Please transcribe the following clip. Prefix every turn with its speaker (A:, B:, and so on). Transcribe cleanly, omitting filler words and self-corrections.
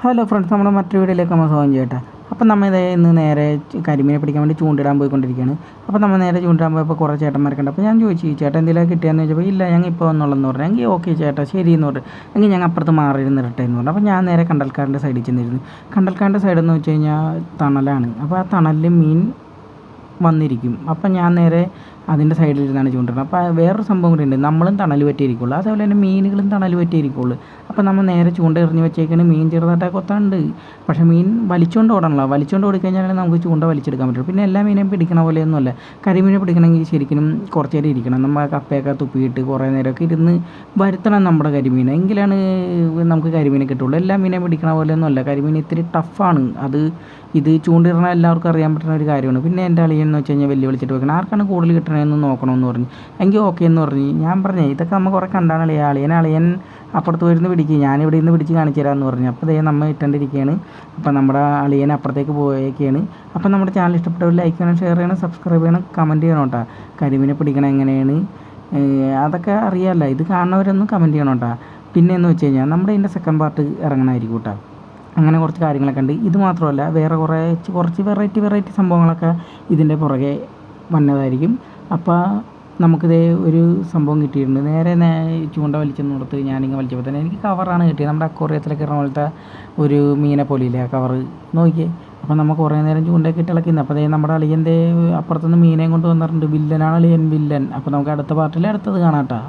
A: Hello friends, നമ്മുടെ മറ്റൊരു വീഡിയോയിലേക്ക് നമ്മൾ സ്വാഗതം ചെയ്യട്ടെ. അപ്പോൾ നമ്മൾ ഇന്ന് നേരെ കരിമീനെ പിടിക്കാൻ വേണ്ടി ചൂണ്ടിടാൻ പോയിക്കൊണ്ടിരിക്കുകയാണ്. അപ്പോൾ നമ്മൾ നേരെ ചൂണ്ടിടാൻ പോയപ്പോൾ കുറേ ചേട്ടന്മാരൊക്കെ ഉണ്ട്. അപ്പോൾ ഞാൻ ചോദിച്ചു, ചേട്ടൻ എന്തെങ്കിലും കിട്ടിയെന്ന് ചോദിച്ചപ്പോൾ ഇല്ല, ഞങ്ങൾ ഇപ്പോൾ വന്നുള്ളതെന്ന് പറഞ്ഞു. എങ്കിൽ ഓക്കെ ചേട്ടാ, ശരി എന്ന് പറഞ്ഞു. എങ്കിൽ ഞങ്ങൾ അപ്പുറത്ത് മാറിയിരുന്നിട്ടെ എന്ന് പറഞ്ഞു. അപ്പോൾ ഞാൻ നേരെ കണ്ടൽക്കാരൻ്റെ സൈഡിൽ ചെന്നിരുന്നു. കണ്ടൽക്കാരൻ്റെ സൈഡെന്ന് വെച്ച് കഴിഞ്ഞാൽ തണലാണ്. അപ്പോൾ ആ തണലിൽ മീൻ വന്നിരിക്കും. അപ്പം ഞാൻ നേരെ അതിൻ്റെ സൈഡിലിരുന്നാണ് ചൂണ്ടിടുന്നത്. അപ്പോൾ വേറൊരു സംഭവം കൂടി ഉണ്ട്, നമ്മളും തണൽ പറ്റിയിരിക്കുള്ളൂ, അതേപോലെ തന്നെ മീനുകളും തണൽ പറ്റിയിരിക്കുള്ളൂ. അപ്പോൾ നമ്മൾ നേരെ ചൂണ്ട എറിഞ്ഞ് വെച്ചേക്കാണ്. മീൻ ചെറുതായിട്ട് കൊത്താണ്ട്, പക്ഷേ മീൻ വലിച്ചുകൊണ്ട് ഓടണമല്ലോ. വലിച്ചുകൊണ്ട് ഓടിക്കഴിഞ്ഞാൽ നമുക്ക് ചൂണ്ട വലിച്ചെടുക്കാൻ പറ്റും. പിന്നെ എല്ലാ മീനെയും പിടിക്കണ പോലെയൊന്നുമല്ല. കരിമീനെ പിടിക്കണമെങ്കിൽ ശരിക്കും കുറച്ച് നേരം ഇരിക്കണം. നമ്മൾ കപ്പയൊക്കെ തുപ്പിയിട്ട് കുറേ നേരമൊക്കെ ഇരുന്ന് വരുത്തണം നമ്മുടെ കരിമീൻ, എങ്കിലാണ് നമുക്ക് കരിമീനെ കിട്ടുള്ളൂ. എല്ലാ മീനെയും പിടിക്കണ പോലെയൊന്നുമല്ല. കരിമീൻ ഇത്തിരി ടഫാണ്. ഇത് ചൂണ്ടിടണ എല്ലാവർക്കും അറിയാൻ പറ്റുന്ന ഒരു കാര്യമാണ്. പിന്നെ എൻ്റെ അളിയൻ എന്ന് വെച്ച് കഴിഞ്ഞാൽ വെല്ലുവിളിച്ചിട്ട് വെക്കണം, ആർക്കാണ് കൂടുതൽ കിട്ടണമെന്ന് നോക്കണമെന്ന് പറഞ്ഞു. എങ്കിൽ ഓക്കെ എന്ന് പറഞ്ഞു. ഞാൻ പറഞ്ഞു ഇതൊക്കെ നമ്മൾ കുറേ കണ്ടാണ് അളിയൻ അപ്പുറത്ത് വരുന്ന പിടിക്കുക, ഞാനിവിടെ നിന്ന് പിടിച്ച് കാണിച്ചു തരാമെന്ന് പറഞ്ഞു. അപ്പോൾ ദേ നമ്മൾ ഇട്ടേണ്ടിരിക്കുകയാണ്. അപ്പോൾ നമ്മുടെ അളിയൻ അപ്പുറത്തേക്ക് പോയേക്കാണ്. അപ്പോൾ നമ്മുടെ ചാനൽ ഇഷ്ടപ്പെട്ടവർ ലൈക്ക് ചെയ്യണം, ഷെയർ ചെയ്യണം, സബ്സ്ക്രൈബ് ചെയ്യണം, കമൻറ്റ് ചെയ്യണം കേട്ടോ. കരിമീനെ പിടിക്കണം എങ്ങനെയാണ് അതൊക്കെ അറിയാമല്ലോ. ഇത് കാണുന്നവരൊന്നും കമൻറ്റ് ചെയ്യണം കേട്ടോ. പിന്നെ എന്ന് വെച്ച് കഴിഞ്ഞാൽ നമ്മുടെ ഇതിൻ്റെ സെക്കൻഡ് പാർട്ട് ഇറങ്ങണമായിരിക്കും കേട്ടോ. അങ്ങനെ കുറച്ച് കാര്യങ്ങളൊക്കെ ഉണ്ട്. ഇത് മാത്രമല്ല, വേറെ കുറച്ച് വെറൈറ്റി സംഭവങ്ങളൊക്കെ ഇതിൻ്റെ പുറകെ വന്നതായിരിക്കും. അപ്പോൾ നമുക്കിതേ ഒരു സംഭവം കിട്ടിയിട്ടുണ്ട്. നേരെ ചൂണ്ട വലിച്ചെന്ന് കൊടുത്ത് ഞാനിങ്ങനെ വലിച്ചപ്പോൾ തന്നെ എനിക്ക് കവറാണ് കിട്ടിയത്. നമ്മുടെ അക്വേറിയത്തിലൊക്കെ ഇറങ്ങുന്ന പോലത്തെ ഒരു മീനെ പോലെയില്ലേ ആ കവറ്, നോക്കിയേ. അപ്പോൾ നമ്മൾ കുറേ നേരം ചൂണ്ടയൊക്കെ ഇട്ട് ഇളക്കുന്നത്. അപ്പോൾ നമ്മുടെ അളിയൻ്റെ അപ്പുറത്തുനിന്ന് മീനെയും കൊണ്ട് വന്നിട്ടുണ്ട്. വില്ലനാണ് അളിയൻ, വില്ലൻ. അപ്പോൾ നമുക്ക് അടുത്ത പാർട്ടിൽ അടുത്തത് കാണാം കേട്ടോ.